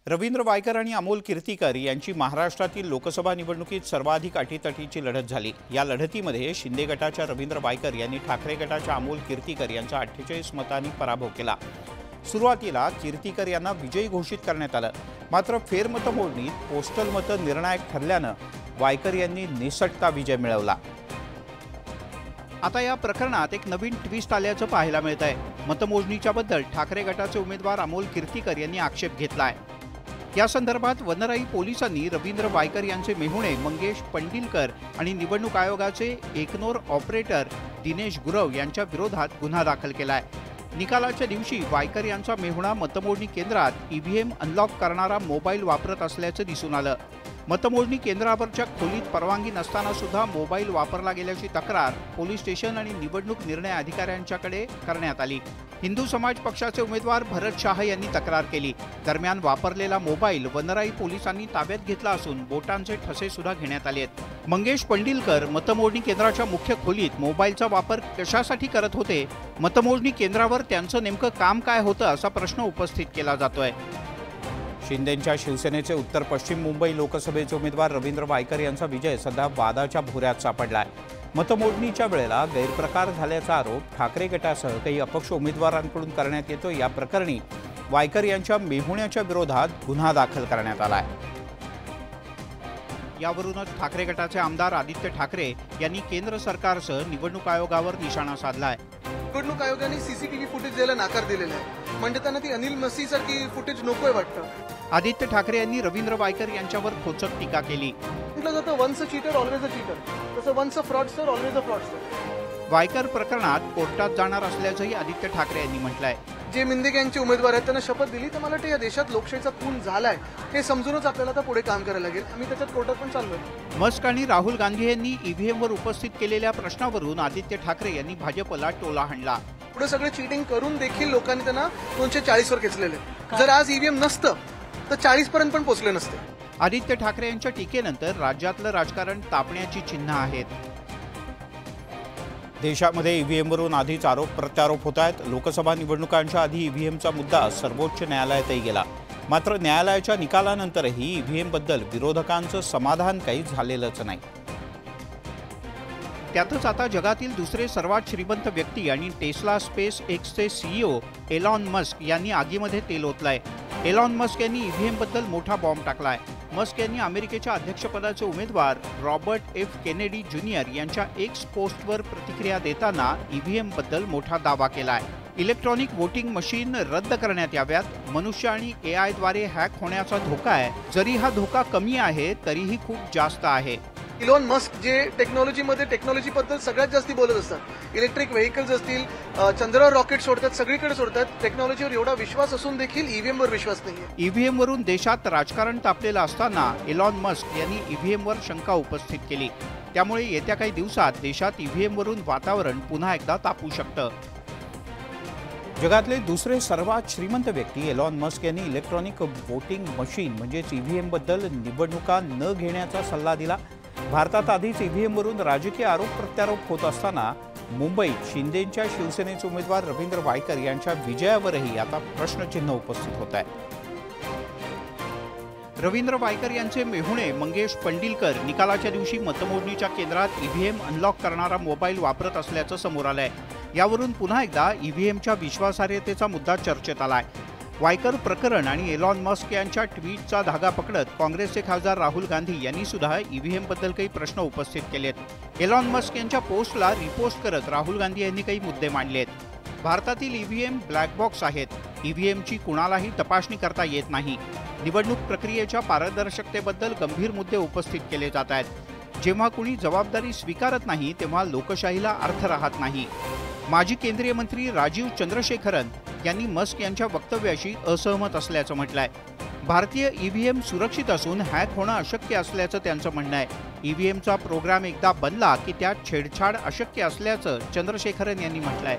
रवींद्र वायकर आणि अमोल कीर्तीकर यांची महाराष्ट्रातील लोकसभा निवडणुकीत सर्वाधिक अटीतटीची लढत झाली। या लढतीमध्ये शिंदे गटाच्या रवींद्र वायकर यांनी ठाकरे गटाच्या अमोल कीर्तीकर यांचा 48 मतांनी पराभव केला। सुरुवातीला कीर्तीकर यांना विजयी घोषित करण्यात आलं, मात्र फेरमतमोजणीत पोस्टल मत निर्णायक ठरल्यानं वायकर यांनी निसटता विजय मिळवला। आता या प्रकरणात एक नवीन ट्विस्ट आल्याचं पाहायला मिळत आहे। मतमोजणीच्या बद्दल ठाकरे गटाचे उमेदवार अमोल कीर्तीकर यांनी आक्षेप घेतलाय। या संदर्भात वनराई पोलिसांनी रवींद्र वायकर यांचे मेहुणे मंगेश पंडिलकर आणि निवडणूक आयोगाचे एकनोर ऑपरेटर दिनेश गुरव यांच्या विरोधात गुन्हा दाखल केलाय। निकालाच्या दिवशी वायकर यांचा मेहुणा मतमोजणी केंद्रात ईव्हीएम अनलॉक करणारा मोबाईल वापरत असल्याचं दिसून आलं। मतमोजणी केंद्रावरच्या खोलीत परवानगी नसताना सुद्धा मोबाईल वापरला गेल्याची तक्रार पोलीस स्टेशन आणि निवडणूक निर्णय अधिकाऱ्यांच्याकडे करण्यात आली। हिंदू समाज पक्षाचे उमेदवार भरत शाह यांनी तक्रार केली। दरम्यान वापरलेला मोबाईल वनराई पोलिसांनी ताब्यात घेतला असून बोटांचे ठसे सुद्धा घेण्यात आले आहेत। मंगेश पंडिलकर मतमोजणी केंद्राच्या मुख्य खोलीत मोबाईलचा वापर कशासाठी करत होते? मतमोजणी केंद्रावर त्यांचं नेमकं काम काय होतं असा प्रश्न उपस्थित केला जातोय। शिंदेंच्या शिवसेनेचे उत्तर पश्चिम मुंबई लोकसभेचे उमेदवार रवींद्र वायकर यांचा विजय सध्या वादाच्या भोऱ्यात सापडलाय। मतमोजणीच्या वेळेला गैरप्रकार झाल्याचा आरोप ठाकरे गटासह काही अपक्ष उमेदवारांकडून करण्यात येतो। या प्रकरणी वायकर यांच्या मेहुण्याच्या विरोधात गुन्हा दाखल करण्यात आलाय। यावरूनच ठाकरे गटाचे आमदार आदित्य ठाकरे यांनी केंद्र सरकारसह निवडणूक आयोगावर निशाणा साधलाय। निवडणूक आयोगाने सीसीटीव्ही फुटेज द्यायला नाकार दिलेला आहे, म्हणजे त्यांना ती अनिल मसी सारखी फुटेज नकोय वाटतं। आदित्य ठाकरे यांनी रवींद्र वायकर यांच्यावर खोचक टीका केली। म्हटलं जातं once a cheater always a cheater, तसं once a fraudster always a fraudster. Waikar प्रकरणात कोर्टात जाणार असल्याचंही आदित्य ठाकरे यांनी म्हटलंय। जे मिंदे गँगचे उमेदवार आहेत त्यांना शपथ दिली तर मला वाटतं या देशात लोकशाहीचा खून झालाय हे समजूनच आपल्याला आता पुढे काम करायला लागेल। आम्ही त्याच्यात कोर्टात पण चाललोय। मस्क आणि राहुल गांधी यांनी ईव्हीएमवर उपस्थित केलेल्या प्रश्नावरून आदित्य ठाकरे यांनी भाजपला टोला हाणला। पुढे सगळे चीटिंग करून देखील लोकांनी त्यांना 240 वर खेचलेले। जर आज ईव्हीएम नसतं तर 40 पर्यंत पण पोहोचले नसते। आदित्य ठाकरे यांच्या टीकेनंतर राज्यातलं राजकारण तापण्याची चिन्ह आहेत। देशामध्ये ईव्हीएमवरून आधीच आरोप प्रत्यारोप होत आहेत। लोकसभा निवडणुकांच्या आधी ईव्हीएमचा मुद्दा सर्वोच्च न्यायालयातही गेला, मात्र न्यायालयाच्या निकालानंतरही ईव्हीएमबद्दल विरोधकांचं समाधान काही झालेलंच नाही। त्यातच आता जगातील दुसरे सर्वात श्रीमंत व्यक्ती आणि टेस्ला स्पेस एक्सचे सीईओ एलॉन मस्क यांनी आगीमध्ये तेल ओतलंय। एलॉन मस्क यांनी ईव्हीएमबद्दल मोठा बॉम्ब टाकलाय। मस्क यांनी अमेरिकेच्या अध्यक्षपदाचे उमेदवार रॉबर्ट एफ केनेडी ज्युनियर यांच्या एक्स पोस्टवर प्रतिक्रिया देताना ईव्हीएमबद्दल मोठा दावा केलाय। इलेक्ट्रॉनिक वोटिंग मशीन रद्द करण्यात याव्यात। मनुष्य आणि एआयद्वारे हॅक होण्याचा धोका आहे, जरी हा धोका कमी आहे तरीही खूप जास्त आहे। इलॉन मस्क जे टेक्नॉलॉजी बद्दल सगळ्यात जास्त बोलत असतात, इलेक्ट्रिक व्हेकल्स असतील, चंद्रावर रॉकेट सोडतात, सगळीकडे सोडतात। टेक्नॉलॉजीवर एवढा विश्वास असून देखील ईव्हीएमवर विश्वास नाहीये। ईव्हीएमवरून देशात राजकारण तापलेलं असताना एलॉन मस्क यांनी ईव्हीएमवर शंका उपस्थित केली। त्यामुळे येत्या काही दिवसात देशात ईव्हीएमवरून वातावरण पुन्हा एकदा तापू शकतं। जगातले दुसरे सर्वात श्रीमंत व्यक्ती एलॉन मस्क यांनी इलेक्ट्रॉनिक वोटिंग मशीन म्हणजेच ईव्हीएमबद्दल निवडणुका न घेण्याचा सल्ला दिला। भारतात आधीच ईव्हीएमवरून राजकीय आरोप प्रत्यारोप होत असताना मुंबईत शिंदेंच्या शिवसेनेचे उमेदवार रवींद्र वायकर यांच्या विजयावरही आता प्रश्नचिन्ह उपस्थित होत आहे। रवींद्र वायकर यांचे मेहुणे मंगेश पंडिलकर निकालाच्या दिवशी मतमोजणीच्या केंद्रात ईव्हीएम अनलॉक करणारा मोबाईल वापरत असल्याचं समोर आलंय। यावरून पुन्हा एकदा ईव्हीएमच्या विश्वासार्हतेचा मुद्दा चर्चेत आलाय। वायकर प्रकरण आणि एलॉन मस्क यांच्या ट्विटचा धागा पकडत काँग्रेसचे खासदार राहुल गांधी यांनी सुद्धा ईव्हीएमबद्दल काही प्रश्न उपस्थित केलेत। एलॉन मस्क यांच्या पोस्टला रिपोस्ट करत राहुल गांधी यांनी काही मुद्दे मांडलेत। भारतातील ईव्हीएम ब्लॅक बॉक्स आहेत। ईव्हीएमची कुणालाही तपासणी करता येत नाही। निवडणूक प्रक्रियेच्या पारदर्शकतेबद्दल गंभीर मुद्दे उपस्थित केले जात आहेत। जेव्हा कुणी जबाबदारी स्वीकारत नाही तेव्हा लोकशाहीला अर्थ राहत नाही। माजी केंद्रीय मंत्री राजीव चंद्रशेखरन यांनी मस्क यांच्या वक्तव्याशी असहमत असल्याचं म्हटलंय। भारतीय ईव्हीएम सुरक्षित असून हॅक होणं अशक्य असल्याचं त्यांचं म्हणणं आहे। ईव्हीएमचा प्रोग्राम एकदा बनला की त्यात छेडछाड अशक्य असल्याचं चंद्रशेखरन यांनी म्हटलंय।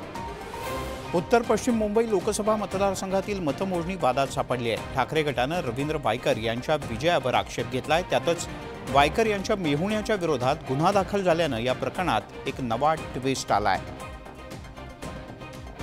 उत्तर पश्चिम मुंबई लोकसभा मतदारसंघातील मतमोजणी वादात सापडली आहे। ठाकरे गटानं रवींद्र वायकर यांच्या विजयावर आक्षेप घेतलाय। त्यातच वायकर यांच्या मेहुण्याच्या विरोधात गुन्हा दाखल झाल्यानं या प्रकरणात एक नवा ट्विस्ट आलाय।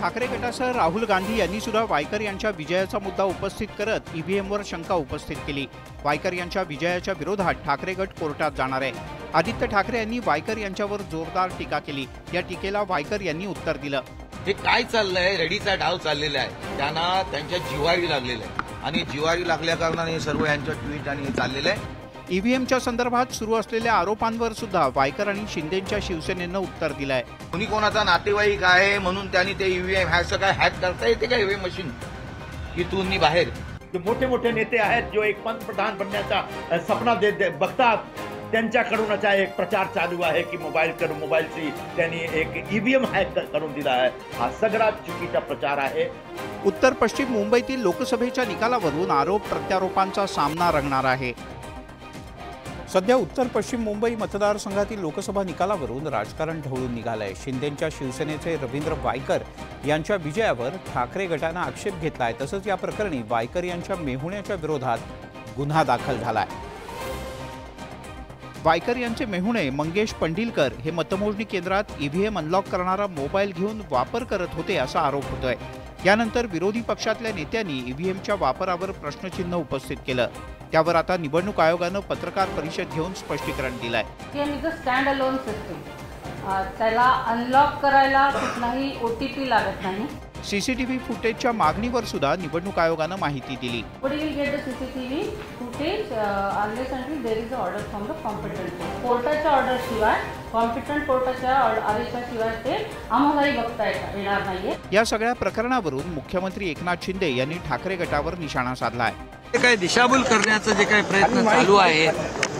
ठाकरे गटासह राहुल गांधी यांनी सुद्धा वायकर यांच्या विजयाचा मुद्दा उपस्थित करत ईव्हीएमवर शंका उपस्थित केली। वायकर यांच्या विजयाच्या विरोधात ठाकरे गट कोर्टात जाणार आहे। आदित्य ठाकरे यांनी वायकर यांच्यावर जोरदार टीका केली। या टीकेला वायकर यांनी उत्तर दिलं। हे काय चाललंय, रेडीचा डाव चाललेला आहे, त्यांना त्यांच्या जिव्हारी लागलेला आहे आणि जिव्हारी लागल्या कारणाने सर्व यांच्या ट्विट आणि हे चाललेलं आहे। ईव्हीएमच्या संदर्भात सुरू असलेल्या आरोपांवर सुद्धा वायकर आणि शिंदेच्या शिवसेनेनं उत्तर दिलंय। कोणी कोणाचा नातेवाईक आहे म्हणून त्यांनी ते ईव्हीएम ह्याचं काय हॅक करता येते का ईव्हीएम मशीन इथून बाहेर? जे मोठे मोठे नेते आहेत जो एक पंतप्रधान बनण्याचा सपना बघतात त्यांच्याकडूनच एक प्रचार चालू आहे की मोबाईलची त्यांनी एक ईव्हीएम हॅक करून दिला आहे। हा सगळा चुकीचा प्रचार आहे। उत्तर पश्चिम मुंबईतील लोकसभेच्या निकालावरून आरोप प्रत्यारोपांचा सामना रंगणार आहे। सध्या उत्तर पश्चिम मुंबई मतदारसंघातील लोकसभा निकालावरून राजकारण ढवळून निघालंय। शिंदेच्या शिवसेनेचे रवींद्र वायकर यांच्या विजयावर ठाकरे गटानं आक्षेप घेतलाय। तसंच या प्रकरणी वायकर यांच्या मेहुण्याच्या विरोधात गुन्हा दाखल झालाय। वायकर यांचे मेहुणे मंगेश पंडिलकर हे मतमोजणी केंद्रात ईव्हीएम अनलॉक करणारा मोबाईल घेऊन वापर करत होते असा आरोप होतोय। यानंतर विरोधी पक्षातल्या नेत्यांनी ईव्हीएमच्या वापरावर प्रश्नचिन्ह उपस्थित केलं। त्यावर आता निवडणूक आयोगानं पत्रकार परिषद घेऊन स्पष्टीकरण दिलंय। EVM is a stand alone system. त्याला अनलॉक करायला कुठलाही ओटीपी लागत नाही। सीसीटीव्ही फुटेजच्या मागणीवर सुद्धा निवडणूक आयोगानं माहिती दिली। Nobody will get the CCTV footage unless until there is an order from the competent court. कोर्टाच्या ऑर्डर शिवाय, कॉम्पिटंट कोर्टाच्या आदेशाशिवाय ते आम्हालाही बघता येणार नाहीये। या सगळ्या प्रकरणावरून मुख्यमंत्री एकनाथ शिंदे यांनी ठाकरे गटावर निशाणा साधलाय। काय दिशाभूल करण्याचा जे काही प्रयत्न चालू आहे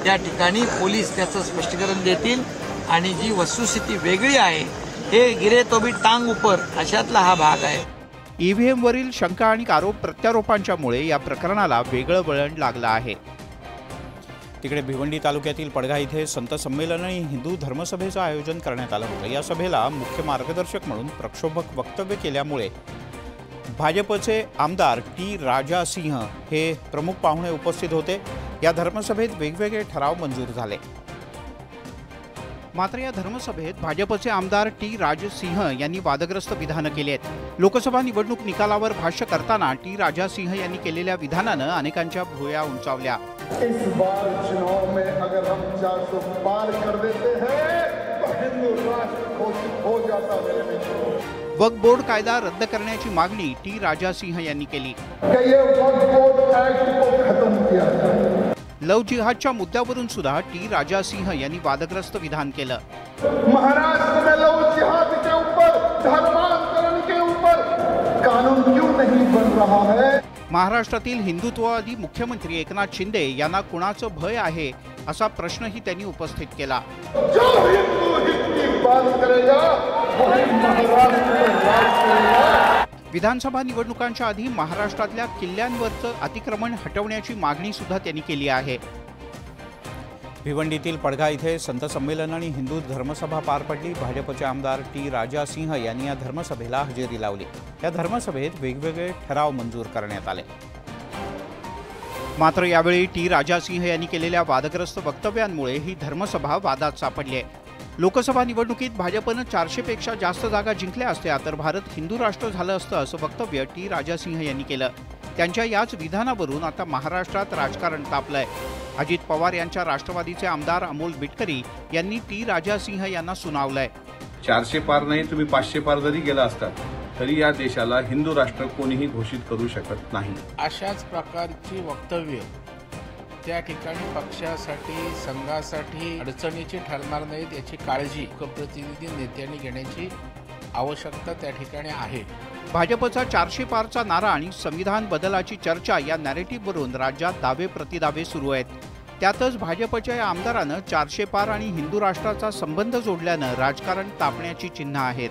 त्या ठिकाणी पोलीस त्याचं स्पष्टीकरण देतील आणि जी वस्तुस्थिती वेगळी आहे हे गिरे तो भी टांग ऊपर अशातला हा भाग आहे। ईव्हीएम वरील शंका आणि आरोप प्रत्यारोपांच्यामुळे या प्रकरणाला वेगळं वळण लागलं आहे। तिकडे भिवंडी तालुक्यातील पडघा इथे संत संमेलन आणि हिंदू धर्मसभेचं आयोजन करण्यात आलं होतं। या सभेला मुख्य मार्गदर्शक म्हणून प्रक्षोभक वक्तव्य केल्यामुळे भाजपचे आमदार टी राजा सिंह हे प्रमुख पाहुणे उपस्थित होते। या धर्मसभेत वेगवेगळे ठराव मंजूर झाले। मात्र या धर्मसभेत भाजपचे आमदार टी राजा सिंह यांनी वादग्रस्त विधानं केली आहेत। लोकसभा निवडणूक निकालावर भाष्य करताना टी राजा सिंह यांनी केलेल्या विधानानं अनेकांच्या भुवया उंचावल्या। इस बार चुनाव में अगर हम 400 पार कर देते हैं तो हिंदू राष्ट्र घोषित हो जाता मेरे मित्रों। वक्फ बोर्ड कायदा रद्द करण्याची मागणी टी राजा सिंह यांनी केली। ये वक्फ बोर्ड एक्ट को खत्म किया जाए। लव जिहादच्या मुद्द्यावरून सुद्धा टी राजा सिंह यांनी वादग्रस्त विधान केलं। महाराष्ट्र में लव जिहाद के ऊपर, धर्मांतरण के ऊपर कानून क्यों नहीं बन रहा है? महाराष्ट्रातील हिंदुत्ववादी मुख्यमंत्री एकनाथ शिंदे यांना कुणाचं भय आहे असा प्रश्नही त्यांनी उपस्थित केला। जो हिंदू हित की बात करेगा वही महाराष्ट्र में राज करेगा। विधानसभा निवडणुकांच्या आधी महाराष्ट्रातल्या किल्ल्यांवरचं अतिक्रमण हटवण्याची मागणी सुद्धा त्यांनी केली आहे। भिवंडीतील पडघा इथे संत संमेलन आणि हिंदू धर्मसभा पार पडली। भाजपचे आमदार टी राजा सिंह यांनी या धर्मसभेला हजेरी लावली। या धर्मसभेत वेगवेगळे ठराव मंजूर करण्यात आले। मात्र यावेळी टी राजा सिंह यांनी केलेल्या वादग्रस्त वक्तव्यांमुळे ही धर्मसभा वादात सापडली आहे। लोकसभा निवडणुकीत भाजपनं 400 पेक्षा जास्त जागा जिंकल्या असत्या तर भारत हिंदू राष्ट्र झालं असतं असं वक्तव्य टी राजा सिंह यांनी केलं। त्यांच्या याच विधानावरून आता महाराष्ट्रात राजकारण तापलंय। अजित पवार यांच्या राष्ट्रवादीचे आमदार अमोल बिटकरी यांनी टी राजा सिंह यांना सुनावलंय। 400 पार नाही, तुम्ही 500 पार जरी गेला असतात तरी या देशाला हिंदू राष्ट्र कोणीही घोषित करू शकत नाही। अशाच प्रकारची वक्तव्य त्या ठिकाणी पक्षासाठी, संघासाठी अडचणीची ठरणार नाहीत याची काळजी लोकप्रतिनिधी नेत्यांनी घेण्याची आवश्यकता त्या ठिकाणी आहे। भाजपचा 400 पारचा नारा आणि संविधान बदलाची चर्चा या नॅरेटिव्हवरून राज्यात दावे प्रतिदावे सुरू आहेत। त्यातच भाजपच्या या आमदारानं 400 पार आणि हिंदू राष्ट्राचा संबंध जोडल्यानं राजकारण तापण्याची चिन्ह आहेत।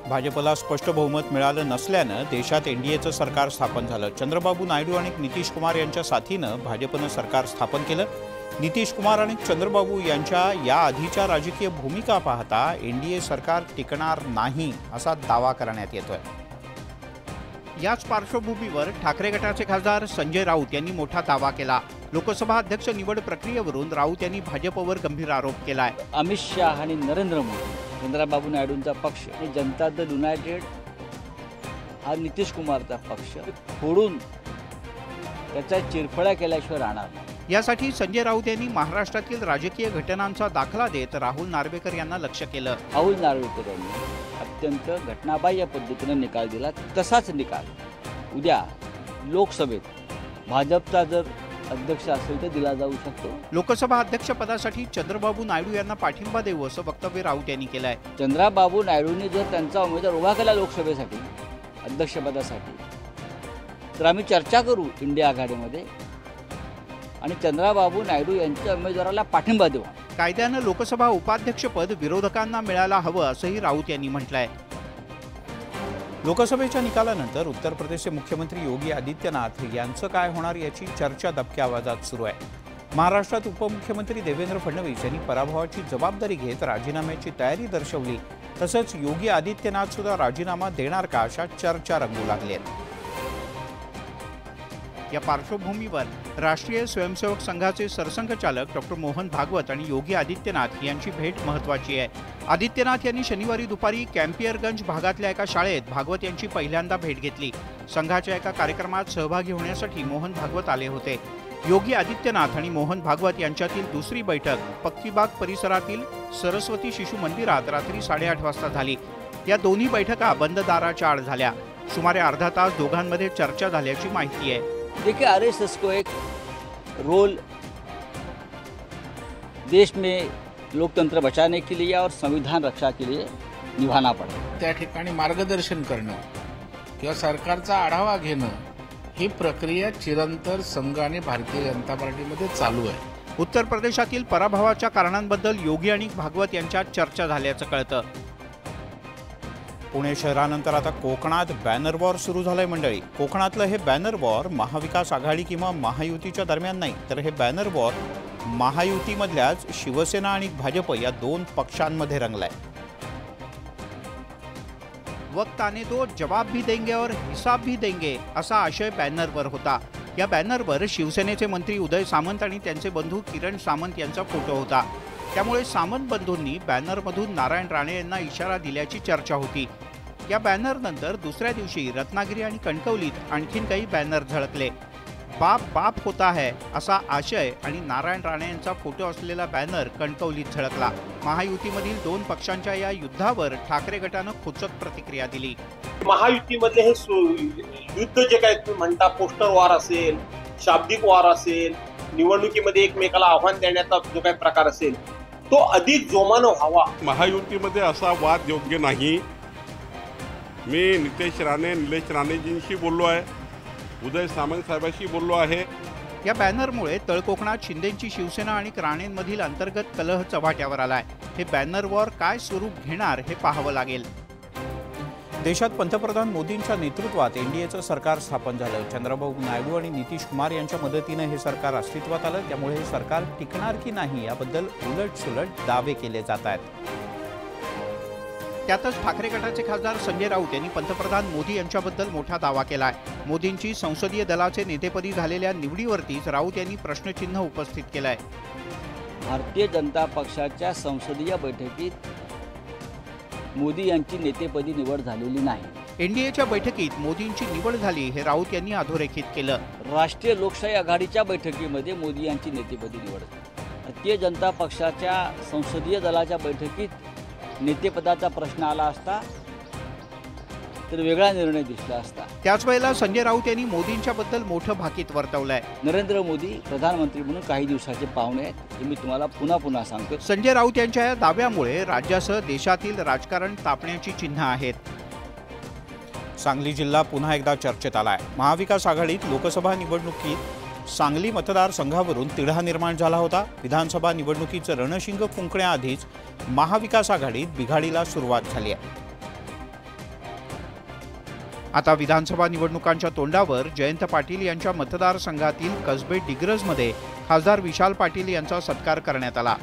भाजपला स्पष्ट बहुमत मिळालं नसल्यानं देशात एनडीएचं सरकार स्थापन झालं। चंद्रबाबू नायडू आणि नितीश कुमार यांच्या साथीनं भाजपनं सरकार स्थापन केलं। नितीश कुमार आणि चंद्रबाबू यांच्या या आधीच्या राजकीय भूमिका पाहता एनडीए सरकार टिकणार नाही असा दावा करण्यात येतोय। याच पार्श्वभूमीवर ठाकरे गटाचे खासदार संजय राऊत यांनी मोठा दावा केला। लोकसभा अध्यक्ष निवड प्रक्रियेवरून राऊत यांनी भाजपवर गंभीर आरोप केलाय। अमित शाह आणि नरेंद्र मोदी चंद्राबाबू नायडूंचा पक्ष आणि जनता दल युनायटेड हा नितीश कुमारचा पक्ष फोडून त्याचा चिरफळा केल्याशिवाय राहणार नाही. यासाठी संजय राऊत यांनी महाराष्ट्रातील राजकीय घटनांचा दाखला देत राहुल नार्वेकर यांना लक्ष्य केलं. राहुल नार्वेकर यांनी अत्यंत घटनाबाह्य पद्धतीने निकाल दिला. तसाच निकाल उद्या लोकसभेत भाजपचा जर अध्यक्ष असेल तर दिला जाऊ शकतो. लोकसभा अध्यक्षपदासाठी चंद्रबाबू नायडू यांना पाठिंबा देऊ असं वक्तव्य राऊत यांनी केलं आहे. चंद्राबाबू नायडूंनी जर त्यांचा उमेदवार उभा केला लोकसभेसाठी अध्यक्षपदासाठी तर आम्ही चर्चा करू इंडिया आघाडीमध्ये आणि चंद्राबाबू नायडू यांच्या उमेदवाराला पाठिंबा देऊ. कायद्यानं लोकसभा उपाध्यक्षपद विरोधकांना मिळायला हवं असंही राऊत यांनी म्हटलंय. लोकसभेच्या निकालानंतर उत्तर प्रदेशचे मुख्यमंत्री योगी आदित्यनाथ यांचं काय होणार याची चर्चा दबक्या आवाजात सुरू आहे. महाराष्ट्रात उपमुख्यमंत्री देवेंद्र फडणवीस यांनी पराभवाची जबाबदारी घेत राजीनाम्याची तयारी दर्शवली. तसंच योगी आदित्यनाथ सुद्धा राजीनामा देणार का अशा चर्चा रंगू लागल्यात. या पार्श्वभूमीवर राष्ट्रीय स्वयंसेवक संघाचे सरसंघचालक डॉक्टर मोहन भागवत आणि योगी आदित्यनाथ यांची भेट महत्त्वाची आहे. आदित्यनाथ यांनी शनिवारी दुपारी कॅम्पियरगंज भागातल्या एका शाळेत भागवत यांची पहिल्यांदा भेट घेतली. संघाच्या एका कार्यक्रमात सहभागी होण्यासाठी मोहन भागवत आले होते. योगी आदित्यनाथ आणि मोहन भागवत यांच्यातील दुसरी बैठक पक्कीबाग परिसरातील सरस्वती शिशु मंदिरात रात्री 8:30 वाजता झाली. या दोन्ही बैठका बंद दाराच्या आड झाल्या. सुमारे अर्धा तास दोघांमध्ये चर्चा झाल्याची माहिती आहे. देखिए आरएसएस को एक रोल देश में लोकतंत्र बचाने के लिए और संविधान रक्षा के लिए निभाना पड़ेगा. त्या ठिकाणी मार्गदर्शन करणं किंवा सरकारचा आढावा घेणं ही प्रक्रिया चिरंतर संघ आणि भारतीय जनता पार्टीमध्ये चालू आहे. उत्तर प्रदेशातील पराभवाच्या कारणांबद्दल योगी आणि भागवत यांच्यात चर्चा झाल्याचं कळतं. पुणे शहरानंतर आता कोकणात बॅनर वॉर सुरू झालंय मंडळी. कोकणातलं हे बॅनर वॉर महाविकास आघाडी किंवा महायुतीच्या दरम्यान नाही, तर हे बॅनर वॉर महायुतीमधल्याच शिवसेना आणि भाजप या दोन पक्षांमध्ये रंगलाय. वक्त आने दो, जवाब भी देंगे और हिसाब भी देंगे असा आशय बॅनरवर होता. या बॅनरवर शिवसेनेचे मंत्री उदय सामंत आणि त्यांचे बंधू किरण सामंत यांचा फोटो होता. त्यामुळे सामंत बंधूंनी बॅनरमधून नारायण राणे यांना इशारा दिल्याची चर्चा होती. या बॅनरनंतर दुसऱ्या दिवशी रत्नागिरी आणि कणकवलीत आणखीन काही बॅनर झळकले. बाप बाप होता है असा आशय आणि नारायण राणे यांचा फोटो असलेला बॅनर कणकवलीत झळकला. महायुतीमधील दोन पक्षांच्या या युद्धावर ठाकरे गटानं खोचक प्रतिक्रिया दिली. महायुतीमधले हे युद्ध जे काय तुम्ही म्हणता, पोस्टर वॉर असेल, शाब्दिक वॉर असेल, निवडणुकीमध्ये एकमेकाला आव्हान देण्याचा जो काही प्रकार असेल तो अधिक जोमानं व्हावा. महायुतीमध्ये असा वाद योग्य नाही. मी नितेश राणे, निलेश राणेजींशी बोललो आहे, उदय सामंत साहेबांशी बोललो आहे. या बॅनरमुळे तळकोकणात शिंदेची शिवसेना आणि राणेंमधील अंतर्गत कलह चव्हाट्यावर आलाय. हे बॅनर वॉर काय स्वरूप घेणार हे पाहावं लागेल. देशात पंतप्रधान मोदींच्या नेतृत्वात एनडीएचं सरकार स्थापन झालं. चंद्रबाबू नायडू आणि नितीश कुमार यांच्या मदतीनं हे सरकार अस्तित्वात आलं. त्यामुळे हे सरकार टिकणार की नाही याबद्दल उलटसुलट दावे केले जात आहेत. त्यातच ठाकरे गटाचे खासदार संजय राऊत यांनी पंतप्रधान मोदी यांच्याबद्दल मोठा दावा केलाय. मोदींची संसदीय दलाचे नेतेपदी झालेल्या निवडीवरतीच राऊत यांनी प्रश्नचिन्ह उपस्थित केलंय. भारतीय जनता पक्षाच्या संसदीय बैठकीत मोदी यांची नेतेपदी निवड झालेली नाही. एनडीएच्या बैठकीत मोदींची निवड झाली हे राऊत यांनी अधोरेखित केलं. राष्ट्रीय लोकशाही आघाडीच्या बैठकीमध्ये मोदी यांची नेतेपदी निवड झाली. भारतीय जनता पक्षाच्या संसदीय दलाच्या बैठकीत नेतेपदाचा प्रश्न आला असता तर वेगळा निर्णय दिसला असता. त्याच वेळेला संजय राऊत यांनी मोदींच्या बद्दल मोठं भाकीत वर्तवलंय. नरेंद्र मोदी प्रधानमंत्री म्हणून काही दिवसाचे पाहुणे आहेत हे मी तुम्हाला पुन्हा सांगतो. संजय राऊत यांच्या या दाव्यामुळे राज्यासह देशातील राजकारण तापण्याची चिन्ह आहेत. सांगली जिल्हा पुन्हा एकदा चर्चेत आलाय. महाविकास आघाडीत लोकसभा निवडणुकीत सांगली मतदारसंघावरून तिढा निर्माण झाला होता. विधानसभा निवडणुकीचं रणशिंग फुंकण्याआधीच महाविकास आघाडीत बिघाडीला सुरुवात झाली आहे. आता विधानसभा निवडणुकांच्या तोंडावर जयंत पाटील यांच्या मतदारसंघातील कसबे डिग्रजमध्ये खासदार विशाल पाटील यांचा सत्कार करण्यात आला.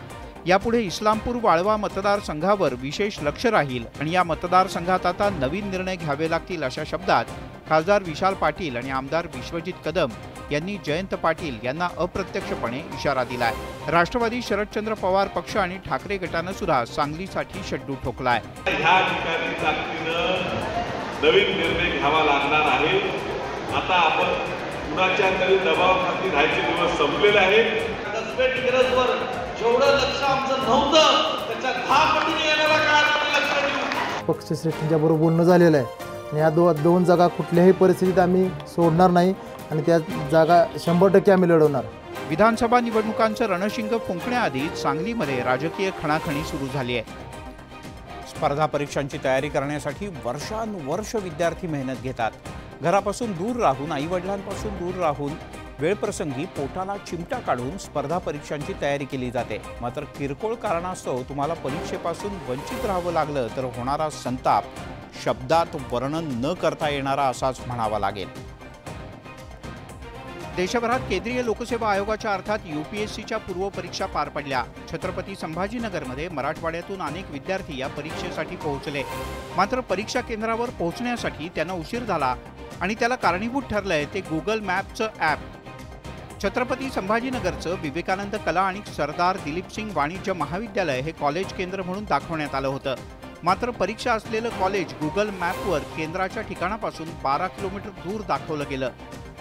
यापुढे इस्लामपूर वाळवा मतदारसंघावर विशेष लक्ष राहील आणि या मतदारसंघात आता नवीन निर्णय घ्यावे लागतील अशा शब्दात खासदार विशाल पाटील आणि आमदार विश्वजित कदम यांनी जयंत पाटील यांना अप्रत्यक्षपणे इशारा दिलाय. राष्ट्रवादी शरदचंद्र पवार पक्ष आणि ठाकरे गटानं सुद्धा सांगलीसाठी शड्डू ठोकलाय। ह्या ठिकाणी ताकदीनं नवीन निर्णय घ्यावा लागणार आहे। आता आपण कुणाच्या तरी दबावाखाली राहायचे दिवस संपलेले आहेत। कसबेट मिरजवर जेवढं लक्ष आमचं नव्हतं त्याच्या 10 पटीने येणारा काळ आम्ही लक्ष देऊ। पक्षश्रेष्ठींच्या बरोबर बोलणं झालेलं आहे आणि या दोन जागा कुठल्याही परिस्थितीत आम्ही सोडणार नाही आणि त्या जागा 100% आम्ही लढवणार। विधानसभा निवडणुकांचं रणशिंग फुंकण्याआधीच सांगलीमध्ये राजकीय खणाखणी सुरू झाली आहे। स्पर्धा परीक्षांची तयारी करण्यासाठी वर्षानुवर्ष विद्यार्थी मेहनत घेतात। घरापासून दूर राहून, आईवडिलांपासून दूर राहून, वेळप्रसंगी पोटाला चिमटा काढून स्पर्धा परीक्षांची तयारी केली जाते। मात्र किरकोळ कारणास्तव तुम्हाला परीक्षेपासून वंचित राहावं लागलं तर होणारा संताप शब्दात वर्णन न करता येणारा असाच म्हणावा लागेल। देशभरात केंद्रीय लोकसेवा आयोगाच्या अर्थात UPSCच्या पूर्वपरीक्षा पार पडल्या। छत्रपती संभाजीनगरमध्ये मराठवाड्यातून अनेक विद्यार्थी या परीक्षेसाठी पोहोचले। मात्र परीक्षा केंद्रावर पोहोचण्यासाठी त्यांना उशीर झाला आणि त्याला कारणीभूत ठरलंय ते गुगल मॅपचं ॲप। छत्रपती संभाजीनगरचं विवेकानंद कला आणि सरदार दिलीपसिंग वाणिज्य महाविद्यालय हे कॉलेज केंद्र म्हणून दाखवण्यात आलं होतं। मात्र परीक्षा असलेलं कॉलेज गुगल मॅपवर केंद्राच्या ठिकाणापासून 12 किलोमीटर दूर दाखवलं गेलं।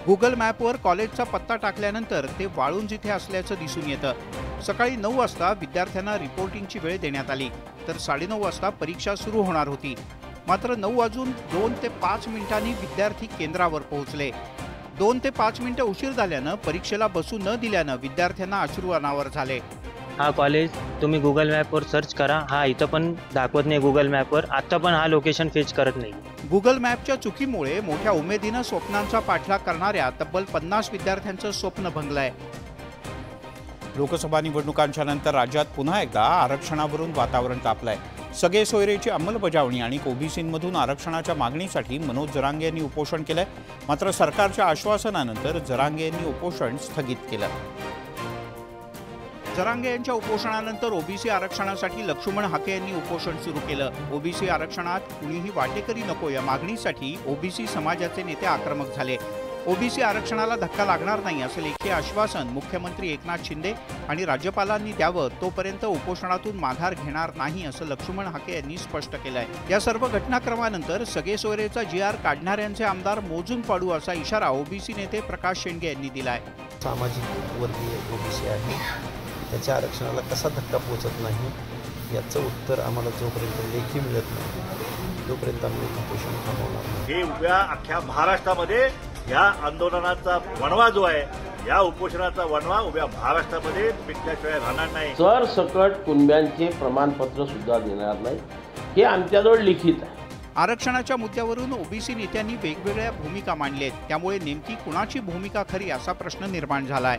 गुगल मॅपवर कॉलेजचा पत्ता टाकल्यानंतर ते वाळूंज इथे असल्याचं दिसून येतं। सकाळी 9 वाजता विद्यार्थ्यांना रिपोर्टिंगची वेळ देण्यात आली तर 9:30 वाजता परीक्षा सुरू होणार होती। मात्र 9 वाजून 2 ते 5 मिनिटांनी विद्यार्थी केंद्रावर पोहोचले। 2 ते 5 मिनिटं उशीर झाल्यानं परीक्षेला बसू न दिल्यानं विद्यार्थ्यांना अश्रू अनावर झाले। हा कॉलेज तुम्ही गुगल मॅपवर सर्च करा, हा इथं पण दाखवत नाही गुगल मॅपवर, आता पण हा लोकेशन फेच करत नाही। गुगल मॅपच्या चुकीमुळे मोठ्या उमेदीनं स्वप्नांचा पाठलाग करणाऱ्या तब्बल 50 विद्यार्थ्यांचं स्वप्न भंगलंय। लोकसभा निवडणुकांच्या नंतर राज्यात पुन्हा एकदा आरक्षणावरून वातावरण तापलंय। सगळे सोयरेची अंमलबजावणी आणि ओबीसींमधून आरक्षणाच्या मागणीसाठी मनोज जरांगे यांनी उपोषण केलंय। मात्र सरकारच्या आश्वासनानंतर जरांगे यांनी उपोषण स्थगित केलं। जरांगे यांच्या उपोषणानंतर ओबीसी आरक्षणासाठी लक्ष्मण हाके यांनी उपोषण सुरू केलं। ओबीसी आरक्षणात कुणीही वाटेकरी नको या मागणीसाठी ओबीसी समाजाचे नेते आक्रमक झाले। ओबीसी आरक्षणाला धक्का लागणार नाही असं लेखी आश्वासन मुख्यमंत्री एकनाथ शिंदे आणि राज्यपालांनी द्यावं, तोपर्यंत उपोषणातून माघार घेणार नाही असं लक्ष्मण हाके यांनी स्पष्ट केलंय। या सर्व घटनाक्रमानंतर सगळे सोयरेचा GR काढणाऱ्यांचे आमदार मोजून पाडू असा इशारा ओबीसी नेते प्रकाश शेंडगे यांनी दिलाय। सामाजिक वर्गीय ओबीसी आहे, त्याच्या आरक्षणाला कसा धक्का पोहोचत नाही याचं उत्तर आम्हाला जोपर्यंत लेखी मिळत नाही तोपर्यंत आम्ही उपोषण थांबवणार नाही। हे उभ्या अख्ख्या महाराष्ट्रामध्ये या आंदोलनाचा वणवा जो आहे, या उपोषणाचा वणवा उभ्या महाराष्ट्रामध्ये पिकल्याशिवाय राहणार नाही। सरसकट कुणब्यांचे प्रमाणपत्र सुद्धा देणार नाही, हे आमच्याजवळ लिखित आहे। आरक्षणाच्या मुद्द्यावरून ओबीसी नेत्यांनी वेगवेगळ्या भूमिका मांडल्यात, त्यामुळे नेमकी कुणाची भूमिका खरी असा प्रश्न निर्माण झालाय।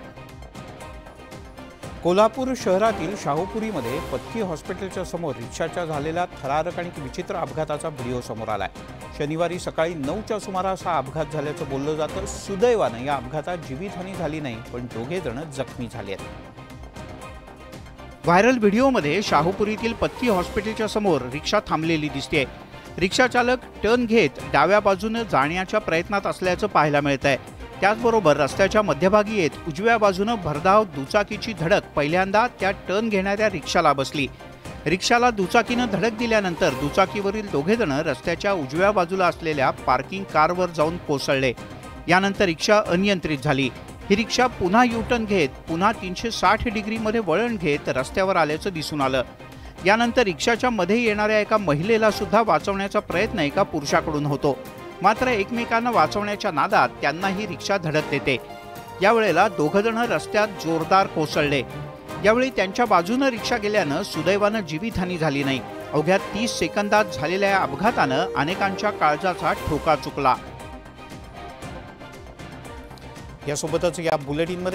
कोल्हापूर शहरातील शाहूपुरीमध्ये पत्की हॉस्पिटलच्या समोर रिक्षाच्या झालेल्या थरारक आणि विचित्र अपघाताचा व्हिडिओ समोर आलाय। शनिवारी सकाळी 9च्या सुमारास हा अपघात झाल्याचं बोललं जातं। सुदैवानं या अपघातात जीवितहानी झाली नाही, पण दोघे जण जखमी झाले आहेत। व्हायरल व्हिडिओमध्ये शाहूपुरीतील पत्की हॉस्पिटलच्या समोर रिक्षा थांबलेली दिसते। रिक्षा चालक टर्न घेत डाव्या बाजूने जाण्याच्या प्रयत्नात असल्याचं पाहायला मिळतंय। त्याचबरोबर रस्त्याच्या मध्यभागी येत उजव्या बाजूने भरधाव दुचाकीची धडक पहिल्यांदा त्या टर्न घेणाऱ्या रिक्षाला बसली। रिक्षाला दुचाकीनं धडक दिल्यानंतर दुचाकीवरील दोघे जण रस्त्याच्या उजव्या बाजूला असलेल्या पार्किंग कारवर जाऊन कोसळले। यानंतर रिक्षा अनियंत्रित झाली। ही रिक्षा पुन्हा U-टर्न घेत पुन्हा 360 डिग्रीमध्ये वळण घेत रस्त्यावर आल्याचं दिसून आलं। यानंतर रिक्षाच्या मध्ये येणाऱ्या एका महिलेला सुद्धा वाचवण्याचा प्रयत्न एका पुरुषाकडून होतो, मात्र एकमेकांना वाचवण्याच्या नादात त्यांना ही रिक्षा धडक देते। यावेळेला दोघं जण रस्त्यात जोरदार कोसळले। यावेळी त्यांच्या बाजूने रिक्षा गेल्यानं सुदैवानं जीवितहानी झाली नाही। अवघ्या 30 सेकंदात झालेल्या या अपघातानं अनेकांच्या काळजाचा ठोका चुकला। यासोबतच या बुलेटिनमध्ये